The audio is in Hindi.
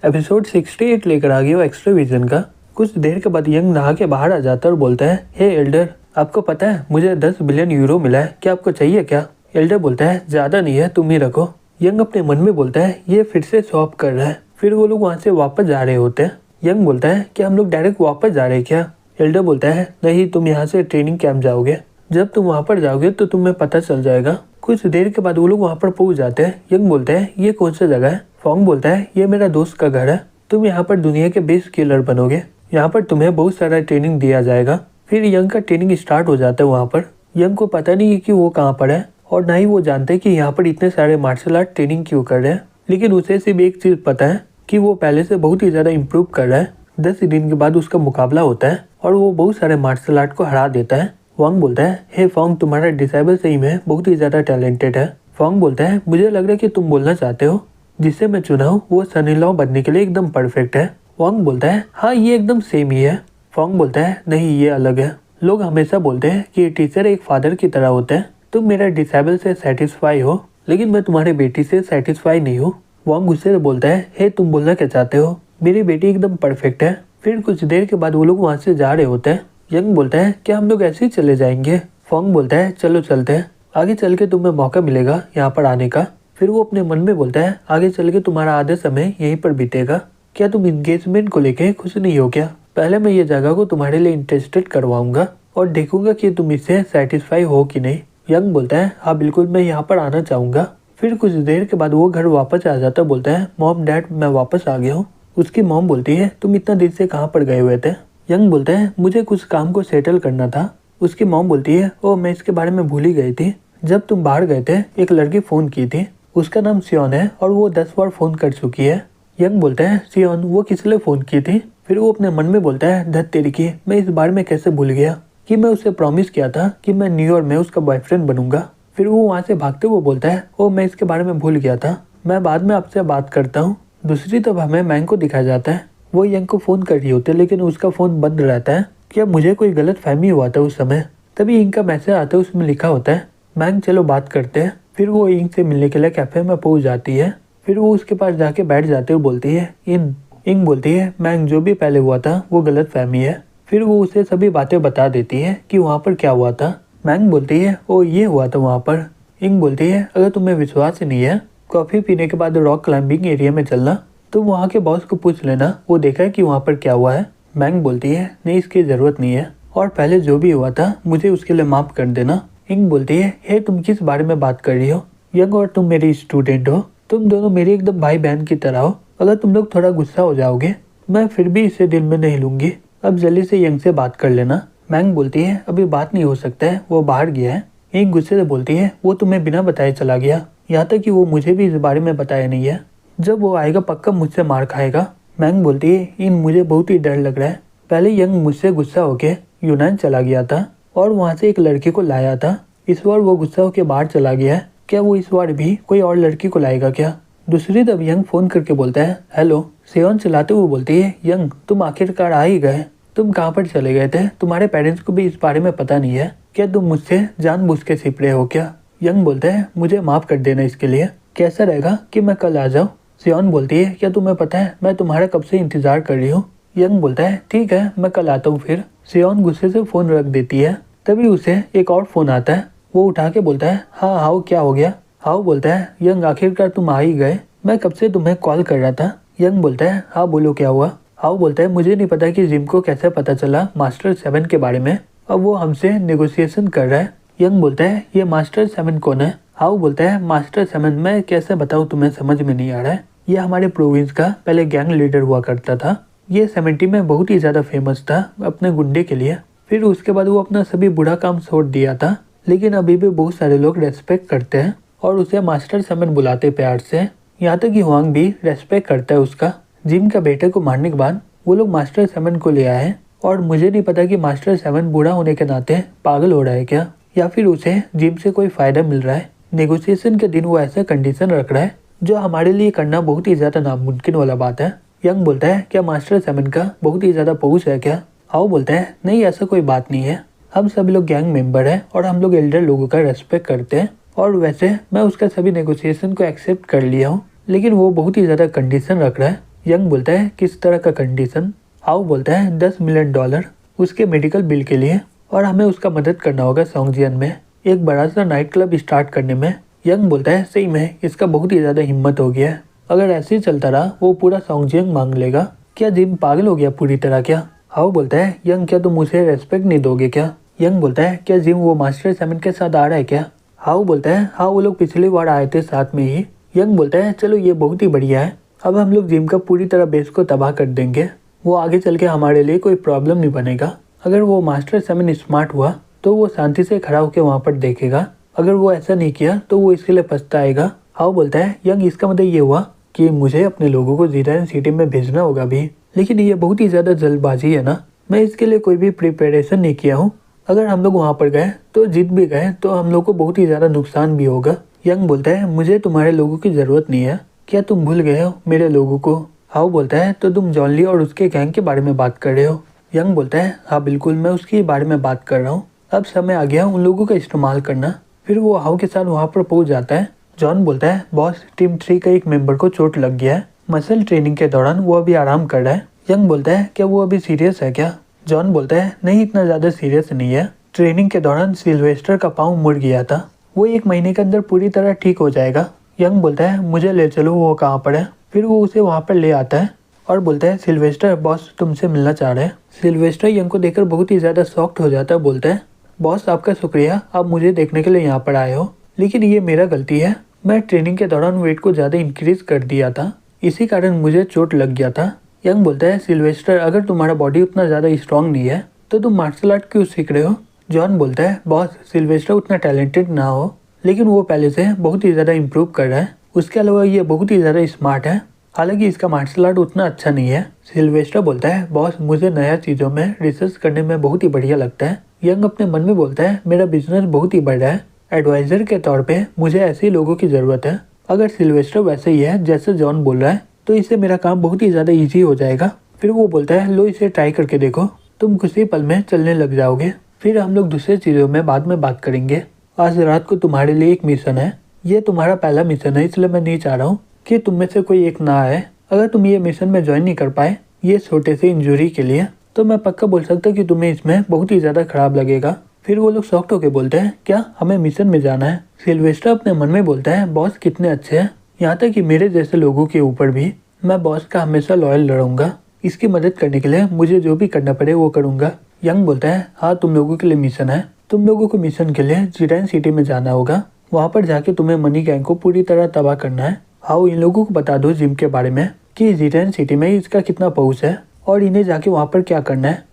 एपिसोड 68 लेकर आ गया वो एक्स्ट्रा विजन का। कुछ देर के बाद यंग नहा के बाहर आ जाता है और बोलता है, हे एल्डर, आपको पता है मुझे 10 बिलियन यूरो मिला है, क्या आपको चाहिए क्या? एल्डर बोलता है, ज्यादा नहीं है, तुम ही रखो। यंग अपने मन में बोलता है, ये फिर से स्वैप कर रहा है। फिर वो लोग वहाँ से वापस जा रहे होते हैं। यंग बोलता है, क्या हम लोग डायरेक्ट वापस जा रहे हैं क्या? एल्डर बोलता है, नहीं, तुम यहाँ से ट्रेनिंग कैंप जाओगे। जब तुम वहाँ पर जाओगे तो तुम्हें पता चल जाएगा। कुछ देर के बाद वो लोग वहाँ पर पहुँच जाते हैं। यंग बोलता है, ये कौन सा जगह है? फॉन्ग बोलता है, ये मेरा दोस्त का घर है, तुम यहाँ पर दुनिया के बेस्ट किलर बनोगे, यहाँ पर तुम्हें बहुत सारा ट्रेनिंग दिया जाएगा। फिर यंग का ट्रेनिंग स्टार्ट हो जाता है वहाँ पर। यंग को पता नहीं है कि वो कहाँ पर है और ना ही वो जानते कि यहाँ पर इतने सारे मार्शल आर्ट ट्रेनिंग क्यों कर रहे हैं। लेकिन उसे सिर्फ एक चीज पता है कि वो पहले से बहुत ही ज्यादा इम्प्रूव कर रहा है। 10 दिन के बाद उसका मुकाबला होता है और वो बहुत सारे मार्शल आर्ट को हरा देता है। वांग बोलता है, हे फॉन्ग, तुम्हारा डिसेबल सही में बहुत ही ज्यादा टैलेंटेड है। फॉन्ग बोलता है, मुझे लग रहा है कि तुम बोलना चाहते हो जिसे मैं चुना हूँ वो सन इन लॉ बनने के लिए एकदम परफेक्ट है। वांग बोलता है, हाँ, ये एकदम सेम ही है। फॉन्ग बोलता है, नहीं, ये अलग है। लोग हमेशा बोलते हैं कि टीचर एक फादर की तरह होते हैं। तुम मेरा डिसेबल से सेटिस्फाई हो, लेकिन मैं तुम्हारी बेटी से सेटिस्फाई नहीं हूँ। वांग गुस्से से बोलता है, हे, तुम बोलना क्या चाहते हो? मेरी बेटी एकदम परफेक्ट है। फिर कुछ देर के बाद वो लोग वहाँ से जा रहे होते हैं। यंग बोलता है, क्या हम लोग ऐसे ही चले जाएंगे? फॉन्ग बोलता है, चलो चलते हैं, आगे चल के तुम्हें मौका मिलेगा यहाँ पर आने का। फिर वो अपने मन में बोलता है, आगे चल के तुम्हारा आधा समय यहीं पर बीतेगा। क्या तुम इंगेजमेंट को लेके खुश नहीं हो क्या? पहले मैं ये जगह को तुम्हारे लिए इंटरेस्टेड करवाऊंगा और देखूंगा कि तुम इससे सेटिस्फाई हो कि नहीं। यंग बोलता है, हाँ बिल्कुल, मैं यहाँ पर आना चाहूंगा। फिर कुछ देर के बाद वो घर वापस आ जाता, बोलता है, मॉम डैड, मैं वापस आ गया हूँ। उसकी मॉम बोलती है, तुम इतना देर से कहाँ पर गए हुए थे? यंग बोलता है, मुझे कुछ काम को सेटल करना था। उसकी मॉम बोलती है, ओ, मैं इसके बारे में भूल ही गई थी। जब तुम बाहर गए थे एक लड़की फोन की थी, उसका नाम सियोन है और वो 10 बार फोन कर चुकी है। यंग बोलता है, सियोन, वो किस लिए फोन की थी? फिर वो अपने मन में बोलता है, धत तेरी की, मैं इस बारे में कैसे भूल गया कि मैं उसे प्रॉमिस किया था कि मैं न्यूयॉर्क में उसका बॉयफ्रेंड बनूंगा। फिर वो वहाँ से भागते हुए बोलता है, ओ, मैं इसके बारे में भूल गया था, मैं बाद में आपसे बात करता हूँ। दूसरी तरफ हमें मैंग को दिखाया जाता है। वो यंग को फोन कर रही होती है लेकिन उसका फोन बंद रहता है। क्या मुझे कोई गलत फहमी हुआ था उस समय? तभी इंक का मैसेज आता है, उसमें लिखा होता है, मैंग, चलो बात करते हैं। फिर वो इंक से मिलने के लिए कैफे में पहुंच जाती है। फिर वो उसके पास जाके बैठ जाते हुए बोलती है, इंक बोलती है, मैंग, जो भी पहले हुआ था वो गलत फहमी है। फिर वो उसे सभी बातें बता देती है कि वहाँ पर क्या हुआ था। मैंग बोलती है, ओ, ये हुआ था वहाँ पर। इंक बोलती है, अगर तुम्हें विश्वास नहीं है, कॉफी पीने के बाद रॉक क्लाइंबिंग एरिया में चलना, तुम वहाँ के बॉस को पूछ लेना, वो देखा है कि वहाँ पर क्या हुआ है। मैंग बोलती है, नहीं, इसकी जरूरत नहीं है, और पहले जो भी हुआ था मुझे उसके लिए माफ कर देना। इंक बोलती है, हे, तुम किस बारे में बात कर रही हो? यंग और तुम मेरी स्टूडेंट हो, तुम दोनों मेरे एकदम भाई बहन की तरह हो। अगर तुम लोग थोड़ा गुस्सा हो जाओगे, मैं फिर भी इसे दिल में नहीं लूंगी। अब जल्दी से यंग से बात कर लेना। मैंग बोलती है, अभी बात नहीं हो सकता है, वो बाहर गया है। इंक गुस्से से बोलती है, वो तुम्हें बिना बताए चला गया, यहाँ तक कि वो मुझे भी इस बारे में बताया नहीं है। जब वो आएगा पक्का मुझसे मार खाएगा। मैंग बोलती है, इन मुझे बहुत ही डर लग रहा है। पहले यंग मुझसे गुस्सा होके यूनान चला गया था और वहाँ से एक लड़की को लाया था। इस बार वो गुस्सा होके बाहर चला गया है, क्या वो इस बार भी कोई और लड़की को लाएगा क्या? दूसरी तरफ यंग फोन करके बोलता है, हेलो। सियोन चलाते हुए बोलती है, यंग, तुम आखिरकार आ ही गए, तुम कहाँ पर चले गए थे? तुम्हारे पेरेंट्स को भी इस बारे में पता नहीं है क्या? तुम मुझसे जानबूझ के छिप रहे हो क्या? यंग बोलता है, मुझे माफ कर देना इसके लिए, कैसा रहेगा कि मैं कल आ जाऊँ? सियोन बोलती है, क्या तुम्हें पता है मैं तुम्हारा कब से इंतजार कर रही हूँ? यंग बोलता है, ठीक है, मैं कल आता हूँ फिर। सियोन गुस्से से फोन रख देती है। तभी उसे एक और फोन आता है। वो उठा के बोलता है, हाँ हाउ, क्या हो गया? हाउ बोलता है, यंग, आखिरकार तुम आ ही गए, मैं कब से तुम्हें कॉल कर रहा था। यंग बोलता है, हाँ बोलो, क्या हुआ? हाउ बोलता है, मुझे नहीं पता कि जिम को कैसे पता चला मास्टर 7 के बारे में, अब वो हमसे नेगोशिएशन कर रहा है। यंग बोलता है, ये मास्टर 7 कौन है? हाउ बोलता है, मास्टर 7 मैं कैसे बताऊँ, तुम्हें समझ में नहीं आ रहा है। ये हमारे प्रोविंस का पहले गैंग लीडर हुआ करता था। ये 70 में बहुत ही ज्यादा फेमस था अपने गुंडे के लिए। फिर उसके बाद वो अपना सभी बुरा काम छोड़ दिया था, लेकिन अभी भी बहुत सारे लोग रेस्पेक्ट करते हैं और उसे मास्टर 7 बुलाते प्यार से। यहाँ तक कि हुआंग भी रेस्पेक्ट करता है उसका। जिम का बेटे को मारने के बाद वो लोग मास्टर 7 को ले आए और मुझे नहीं पता कि मास्टर 7 बूढ़ा होने के नाते पागल हो रहा है क्या, या फिर उसे जिम से कोई फायदा मिल रहा है। नेगोशिएशन के दिन वो ऐसा कंडीशन रख रहा है जो हमारे लिए करना बहुत ही ज्यादा नामुमकिन वाला बात है। यंग बोलता है, क्या मास्टर 7 का बहुत ही ज्यादा पहुंच है क्या? हाउ बोलता है, नहीं, ऐसा कोई बात नहीं है, हम सभी लोग गैंग मेंबर हैं और हम लोग एल्डर लोगों का रेस्पेक्ट करते हैं, और वैसे मैं उसका सभी नेगोशिएशन को एक्सेप्ट कर लिया हूँ, लेकिन वो बहुत ही ज्यादा कंडीशन रख रहा है। यंग बोलता है किस तरह का कंडीशन। हाउ बोलता है $10 मिलियन उसके मेडिकल बिल के लिए, और हमें उसका मदद करना होगा सोंगजियन में एक बड़ा सा नाइट क्लब स्टार्ट करने में। यंग बोलता है सही में इसका बहुत ही ज़्यादा हिम्मत हो गया है, अगर ऐसे ही चलता रहा वो पूरा सोंगजियन मांग लेगा। क्या जिम पागल हो गया पूरी तरह क्या? हाउ बोलता है यंग क्या तुम उसे रेस्पेक्ट नहीं दोगे क्या? यंग बोलता है क्या जिम वो मास्टर 7 के साथ आ रहा है क्या? हाउ बोलता है हाँ वो लोग पिछली बार आए थे साथ में ही। यंग बोलता है चलो ये बहुत ही बढ़िया है, अब हम लोग जिम का पूरी तरह बेस को तबाह कर देंगे, वो आगे चल के हमारे लिए कोई प्रॉब्लम नहीं बनेगा। अगर वो मास्टर 7 स्मार्ट हुआ तो वो शांति से खड़ा होकर वहाँ पर देखेगा, अगर वो ऐसा नहीं किया तो वो इसके लिए पछताएगा। हाउ बोलता है यंग इसका मतलब ये हुआ कि मुझे अपने लोगों को ज़िडान सिटी में भेजना होगा भी, लेकिन ये बहुत ही ज़्यादा जल्दबाजी है ना, मैं इसके लिए कोई भी प्रिपरेशन नहीं किया हूँ, अगर हम लोग वहाँ पर गए तो जीत भी गए तो हम लोग को बहुत ही ज़्यादा नुकसान भी होगा। यंग बोलता है मुझे तुम्हारे लोगों की ज़रूरत नहीं है, क्या तुम भूल गए हो मेरे लोगों को? हाउ बोलता है तो तुम जॉन ली और उसके गैंग के बारे में बात कर रहे हो? यंग बोलता है हाँ बिल्कुल मैं उसके बारे में बात कर रहा हूँ, अब समय आ गया उन लोगों का इस्तेमाल करना। फिर वो हाउ के साथ वहाँ पर पहुँच जाता है। जॉन बोलता है बॉस टीम 3 का एक मेंबर को चोट लग गया है, मसल ट्रेनिंग के दौरान वो अभी आराम कर रहा है। यंग बोलता है क्या वो अभी सीरियस है क्या? जॉन बोलता है नहीं इतना ज़्यादा सीरियस नहीं है, ट्रेनिंग के दौरान सिल्वेस्टर का पाँव मुड़ गया था, वो 1 महीने के अंदर पूरी तरह ठीक हो जाएगा। यंग बोलता है मुझे ले चलो वो कहाँ पर है। फिर वो उसे वहाँ पर ले आता है और बोलता है सिल्वेस्टर बॉस तुमसे मिलना चाह रहे हैं। सिल्वेस्टर यंग को देखकर बहुत ही ज़्यादा शॉक्ड हो जाता है, बोलता है बॉस आपका शुक्रिया, आप मुझे देखने के लिए यहाँ पर आए हो, लेकिन ये मेरा गलती है, मैं ट्रेनिंग के दौरान वेट को ज़्यादा इंक्रीज कर दिया था, इसी कारण मुझे चोट लग गया था। यंग बोलता है सिल्वेस्टर अगर तुम्हारा बॉडी उतना ज़्यादा स्ट्रॉन्ग नहीं है तो तुम मार्शल आर्ट क्यों सीख रहे हो? जॉन बोलता है बॉस सिल्वेस्टर उतना टैलेंटेड ना हो, लेकिन वो पहले से बहुत ही ज़्यादा इम्प्रूव कर रहा है, उसके अलावा ये बहुत ही ज़्यादा स्मार्ट है, हालांकि इसका मार्शल आर्ट उतना अच्छा नहीं है। सिल्वेस्टर बोलता है बॉस मुझे नया चीज़ों में रिसर्च करने में बहुत ही बढ़िया लगता है। यंग अपने मन में बोलता है मेरा बिजनेस बहुत ही बड़ा है, एडवाइजर के तौर पे मुझे ऐसे ही लोगों की ज़रूरत है, अगर सिल्वेस्टर वैसे ही है जैसे जॉन बोल रहा है तो इससे मेरा काम बहुत ही ज़्यादा ईजी हो जाएगा। फिर वो बोलता है लो इसे ट्राई करके देखो, तुम कुछ ही पल में चलने लग जाओगे, फिर हम लोग दूसरे चीज़ों में बाद में बात करेंगे। आज रात को तुम्हारे लिए एक मिशन है, ये तुम्हारा पहला मिशन है, इसलिए मैं नहीं चाह रहा हूँ कि तुम में से कोई एक ना आए, अगर तुम ये मिशन में ज्वाइन नहीं कर पाए ये छोटे से इंजरी के लिए तो मैं पक्का बोल सकता कि तुम्हें इसमें बहुत ही ज़्यादा खराब लगेगा। फिर वो लोग शॉक्ड होकर बोलते हैं क्या हमें मिशन में जाना है? सिल्वेस्टर अपने मन में बोलता है बॉस कितने अच्छे हैं, यहाँ तक कि मेरे जैसे लोगों के ऊपर भी मैं बॉस का हमेशा लॉयल रहूँगा, इसकी मदद करने के लिए मुझे जो भी करना पड़े वो करूँगा। यंग बोलता है हाँ तुम लोगों के लिए मिशन है, तुम लोगों को मिशन के लिए ज़िडान सिटी में जाना होगा, वहाँ पर जाके तुम्हें मनी गैंग को पूरी तरह तबाह करना है। हाउ इन लोगों को बता दो जिम के बारे में कि ज़िडान सिटी में इसका कितना पहुँच है और इन्हें जाके वहाँ पर क्या करना है।